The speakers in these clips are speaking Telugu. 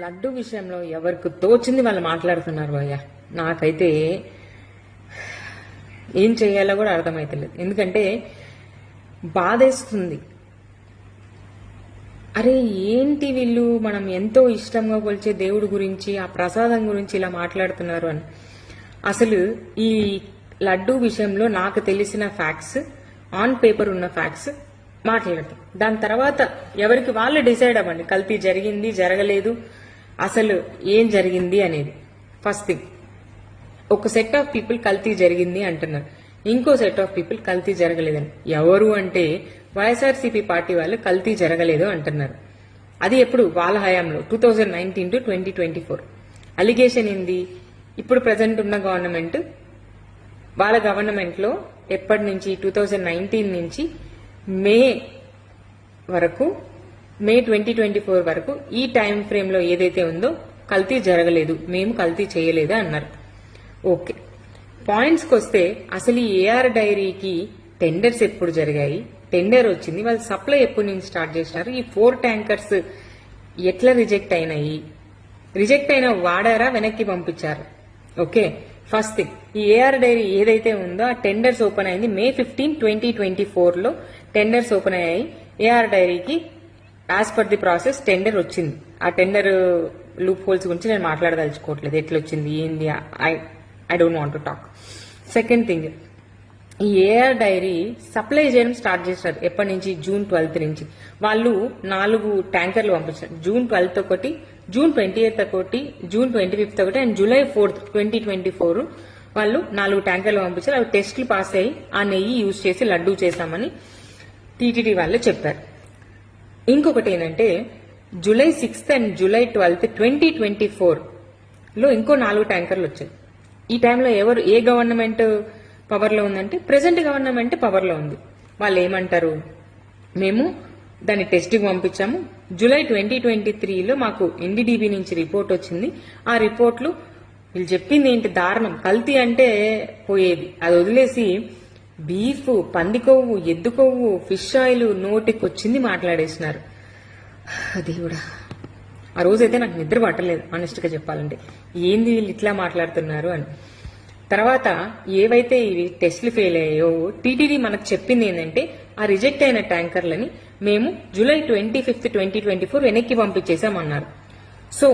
లడ్డు విషయంలో ఎవరికి తోచింది వాళ్ళు మాట్లాడుతున్నారు భయ్య. నాకైతే ఏం చేయాలో కూడా అర్థమైతలేదు. ఎందుకంటే బాధేస్తుంది. అరే ఏంటి వీళ్ళు మనం ఎంతో ఇష్టంగా కొలిచే దేవుడి గురించి, ఆ ప్రసాదం గురించి ఇలా మాట్లాడుతున్నారు అని. అసలు ఈ లడ్డు విషయంలో నాకు తెలిసిన ఫ్యాక్ట్స్, ఆన్ పేపర్ ఉన్న ఫ్యాక్ట్స్ మాట్లాడతాం. దాని తర్వాత ఎవరికి వాళ్ళు డిసైడ్ అవ్వండి, కల్తీ జరిగింది జరగలేదు, అసలు ఏం జరిగింది అనేది. ఫస్ట్ థింగ్, ఒక సెట్ ఆఫ్ పీపుల్ కల్తీ జరిగింది అంటున్నారు, ఇంకో సెట్ ఆఫ్ పీపుల్ కల్తీ జరగలేదని. ఎవరు అంటే వైఎస్ఆర్సీపీ పార్టీ వాళ్ళు కల్తీ జరగలేదు అంటున్నారు. అది ఎప్పుడు? వాళ్ళ హయాంలో 2019 to 2024. అలిగేషన్ ఏంది? ఇప్పుడు ప్రజెంట్ ఉన్న గవర్నమెంట్, వాళ్ళ గవర్నమెంట్ లో ఎప్పటి నుంచి 2019 నుంచి మే 2024 వరకు ఈ టైం ఫ్రేమ్ లో ఏదైతే ఉందో కల్తీ జరగలేదు, మేము కల్తీ చేయలేదు అన్నారు. ఓకే, పాయింట్స్కి వస్తే అసలు ఈ ఏఆర్ డైరీకి టెండర్స్ ఎప్పుడు జరిగాయి, టెండర్ వచ్చింది, వాళ్ళు సప్లై ఎప్పటి నుంచి స్టార్ట్ చేసినారు, ఈ 4 ట్యాంకర్స్ ఎట్లా రిజెక్ట్ అయినాయి, రిజెక్ట్ అయిన వాడారా వెనక్కి పంపించారు. ఓకే, ఫస్ట్ థింగ్, ఈ ఏఆర్ డైరీ ఏదైతే ఉందో ఆ టెండర్స్ ఓపెన్ అయింది May 15, 2024 లో టెండర్స్ ఓపెన్ అయ్యాయి. ఏఆర్ డైరీకి as per the process tender వచ్చింది. ఆ టెండర్ లూప్ హోల్స్ గురించి నేను మాట్లాడదలుచుకోవట్లేదు, ఎట్లా వచ్చింది ఏంది, I don't want to talk. Second thing, ఈ ఏఆర్ డైరీ సప్లై చేయడం స్టార్ట్ చేశారు ఎప్పటి నుంచి? June 12 నుంచి. వాళ్ళు 4 ట్యాంకర్లు పంపించారు. June 12 ఒకటి, June 28 ఒకటి, June 25 ఒకటి అండ్ July 4, 2024 వాళ్ళు 4 ట్యాంకర్లు పంపించారు. అవి టెస్టులు పాస్ అయ్యి ఆ నెయ్యి యూజ్ చేసి లడ్డూ చేశామని టీటీడీ వాళ్ళు చెప్పారు. ఇంకొకటి ఏంటంటే July 6 అండ్ July 12, 2024 లో ఇంకో 4 ట్యాంకర్లు వచ్చాయి. ఈ టైంలో ఎవరు, ఏ గవర్నమెంట్ పవర్ లో ఉందంటే ప్రెసెంట్ గవర్నమెంట్ పవర్ లో ఉంది. వాళ్ళు ఏమంటారు, మేము దాన్ని టెస్ట్కి పంపించాము, July 2023లో మాకు ఎన్డీడీబీ నుంచి రిపోర్ట్ వచ్చింది. ఆ రిపోర్ట్లు వీళ్ళు చెప్పింది ఏంటి, దారుణం, కల్తీ అంటే పోయేది, అది వదిలేసి బీఫ్, పంది కొవ్వు, ఎద్దు కొవ్వు, ఫిష్ ఆయిల్ నోటికి వచ్చింది మాట్లాడేసినారు. దేవుడా, ఆ రోజైతే నాకు నిద్ర పట్టలేదు ఆనెస్ట్ గా చెప్పాలంటే, ఏంది వీళ్ళు ఇట్లా మాట్లాడుతున్నారు అని. తర్వాత ఏవైతే ఇవి టెస్టులు ఫెయిల్ అయ్యాయో టీటీడీ మనకు చెప్పింది ఏంటంటే ఆ రిజెక్ట్ అయిన ట్యాంకర్లని మేము July 25, 2024 వెనక్కి పంపించేసామన్నారు. సో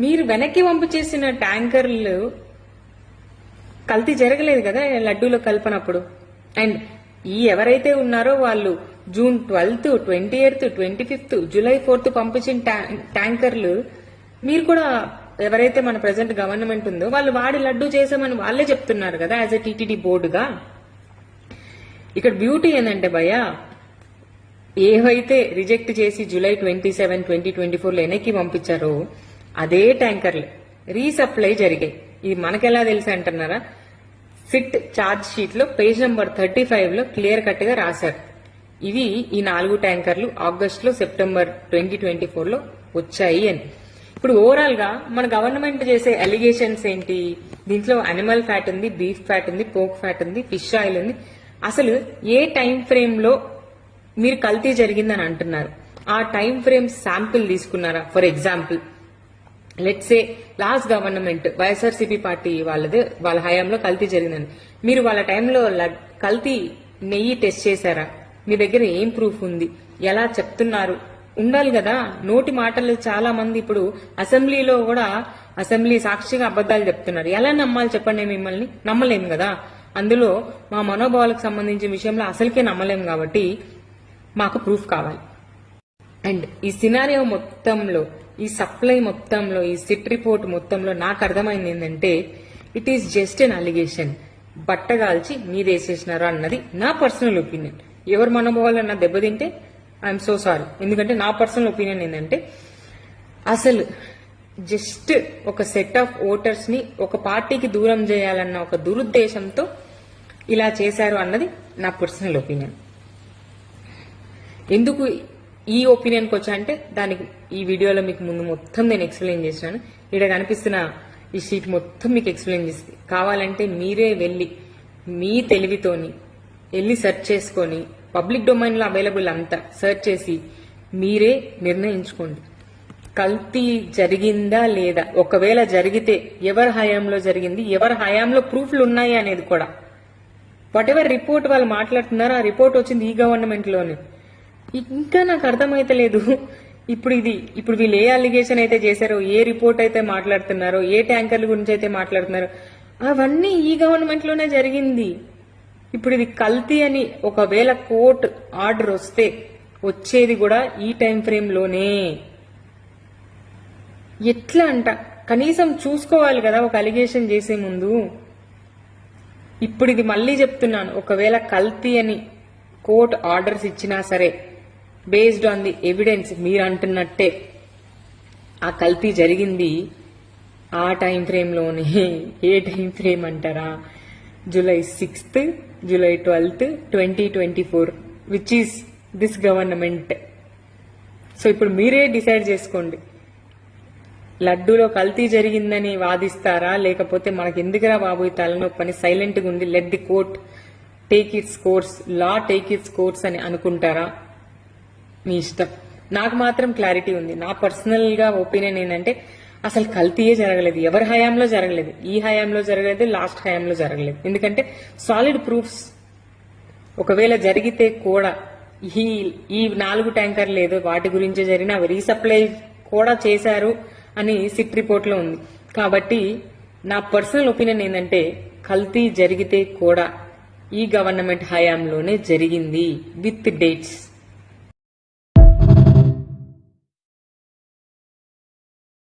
మీరు వెనక్కి పంపించేసిన ట్యాంకర్లు కల్తీ జరగలేదు కదా లడ్డూలో కల్పనప్పుడు. అండ్ ఈ ఎవరైతే ఉన్నారో వాళ్ళు June 12, 28, 25, July 4 పంపించిన ట్యాంకర్లు మీరు కూడా, ఎవరైతే మన ప్రెసెంట్ గవర్నమెంట్ ఉందో వాళ్ళు వాడి లడ్డూ చేసామని వాళ్ళే చెప్తున్నారు కదా యాజ్ ఎ టీటీడీ బోర్డుగా. ఇక్కడ బ్యూటీ ఏంటంటే భయ్య, ఏవైతే రిజెక్ట్ చేసి July 27, 2024 వెనక్కి పంపించారో అదే ట్యాంకర్లు రీసప్లై జరిగాయి. ఇది మనకెలా తెలుసు అంటున్నారా? సిట్ ఛార్జ్ షీట్ లో పేజ్ నెంబర్ 35 లో క్లియర్ కట్ గా రాశారు. ఇవి ఈ 4 ట్యాంకర్లు ఆగస్టులో, సెప్టెంబర్ 2024 లో వచ్చాయి అని. ఇప్పుడు ఓవరాల్ గా మన గవర్నమెంట్ చేసే అలిగేషన్స్ ఏంటి? దీంట్లో అనిమల్ ఫ్యాట్ ఉంది, బీఫ్ ఫ్యాట్ ఉంది, పోక్ ఫ్యాట్ ఉంది, ఫిష్ ఆయిల్ ఉంది. అసలు ఏ టైం ఫ్రేమ్ లో మీరు కల్తీ జరిగిందని అంటున్నారు? ఆ టైం ఫ్రేమ్ శాంపిల్ తీసుకున్నారా? For example let's say last government YSRCP party వాళ్ళ హయాంలో కల్తీ జరిగిందని, మీరు వాళ్ళ టైంలో కల్తీ నెయ్యి టెస్ట్ చేశారా? మీ దగ్గర ఏం ప్రూఫ్ ఉంది? ఎలా చెప్తున్నారు? ఉండాలి కదా. నోటి మాటలు చాలా మంది ఇప్పుడు అసెంబ్లీలో కూడా, అసెంబ్లీ సాక్షిగా అబద్దాలు చెప్తున్నారు. ఎలా నమ్మాలి చెప్పండి? మిమ్మల్ని నమ్మలేము కదా. అందులో మా మనోభావాలకు సంబంధించిన విషయంలో అసలుకే నమ్మలేము కాబట్టి మాకు ప్రూఫ్ కావాలి. అండ్ ఈ సినారియో మొత్తంలో, ఈ సప్లై మొత్తంలో, ఈ సిట్ రిపోర్ట్ మొత్తంలో నాకు అర్థమైంది ఏంటంటే it is just an allegation. బట్టగాల్చి మీదేసేసినారు అన్నది నా పర్సనల్ ఒపీనియన్. ఎవరు మనోభావాలన్నా దెబ్బతింటే ఐఎమ్ సో సారీ. ఎందుకంటే నా పర్సనల్ ఒపీనియన్ ఏంటంటే అసలు జస్ట్ ఒక సెట్ ఆఫ్ ఓటర్స్ ని ఒక పార్టీకి దూరం చేయాలన్న ఒక దురుద్దేశంతో ఇలా చేశారు అన్నది నా పర్సనల్ ఒపీనియన్. ఎందుకు ఈ ఒపీనియన్కి వచ్చా అంటే దానికి ఈ వీడియోలో మీకు ముందు మొత్తం నేను ఎక్స్ప్లెయిన్ చేసినాను. ఇక్కడ కనిపిస్తున్న ఈ షీట్ మొత్తం మీకు ఎక్స్ప్లెయిన్ చేస్తుంది. కావాలంటే మీరే వెళ్ళి మీ తెలివితోని వెళ్ళి సెర్చ్ చేసుకొని పబ్లిక్ డొమైన్ లో అవైలబుల్ అంతా సెర్చ్ చేసి మీరే నిర్ణయించుకోండి. కల్తీ జరిగిందా లేదా, ఒకవేళ జరిగితే ఎవరి హయాంలో జరిగింది, ఎవరి హయాంలో ప్రూఫ్లు ఉన్నాయి అనేది కూడా. వాట్ ఎవర్ రిపోర్ట్ వాళ్ళు మాట్లాడుతున్నారో ఆ రిపోర్ట్ వచ్చింది ఈ గవర్నమెంట్ లోనే. ఇంకా నాకు అర్థమైతలేదు ఇప్పుడు వీళ్ళు ఏ అలిగేషన్ అయితే చేశారో, ఏ రిపోర్ట్ అయితే మాట్లాడుతున్నారో, ఏ ట్యాంకర్ల గురించి అయితే మాట్లాడుతున్నారో అవన్నీ ఈ గవర్నమెంట్ లోనే జరిగింది. ఇప్పుడు ఇది కల్తీ అని ఒకవేళ కోర్టు ఆర్డర్ వస్తే వచ్చేది కూడా ఈ టైం ఫ్రేమ్ లోనే. ఎట్లా అంట, కనీసం చూసుకోవాలి కదా ఒక అలిగేషన్ చేసే ముందు. ఇప్పుడు ఇది మళ్ళీ చెప్తున్నాను, ఒకవేళ కల్తీ అని కోర్టు ఆర్డర్స్ ఇచ్చినా సరే బేస్డ్ ఆన్ ది ఎవిడెన్స్ మీరు అంటున్నట్టే ఆ కల్తీ జరిగింది ఆ టైం ఫ్రేమ్ లోనే. ఏ టైం ఫ్రేమ్ అంటారా, July 6th, July 12th, 2024, which is this government. So ఇప్పుడు మీరే డిసైడ్ చేసుకోండి, లడ్డూలో కల్తీ జరిగిందని వాదిస్తారా, లేకపోతే మనకి ఎందుకురా బాబు ఈ తలనొప్పని సైలెంట్ గా ఉంది, let the court take its course, law take its course అని అనుకుంటారా, మీ ఇష్టం. నాకు మాత్రం క్లారిటీ ఉంది. నా పర్సనల్ గా ఒపీనియన్ ఏంటంటే అసలు కల్తీయే జరగలేదు, ఎవరి హయాంలో జరగలేదు, ఈ హయాంలో జరగలేదు, లాస్ట్ హయాంలో జరగలేదు. ఎందుకంటే సాలిడ్ ప్రూఫ్స్. ఒకవేళ జరిగితే కూడా ఈ 4 ట్యాంకర్లు ఏదో వాటి గురించి జరిగిన అవి రీసప్లై కూడా చేశారు అని సిట్ రిపోర్ట్ లో ఉంది. కాబట్టి నా పర్సనల్ ఒపీనియన్ ఏంటంటే కల్తీ జరిగితే కూడా ఈ గవర్నమెంట్ హయాంలోనే జరిగింది విత్ డేట్స్.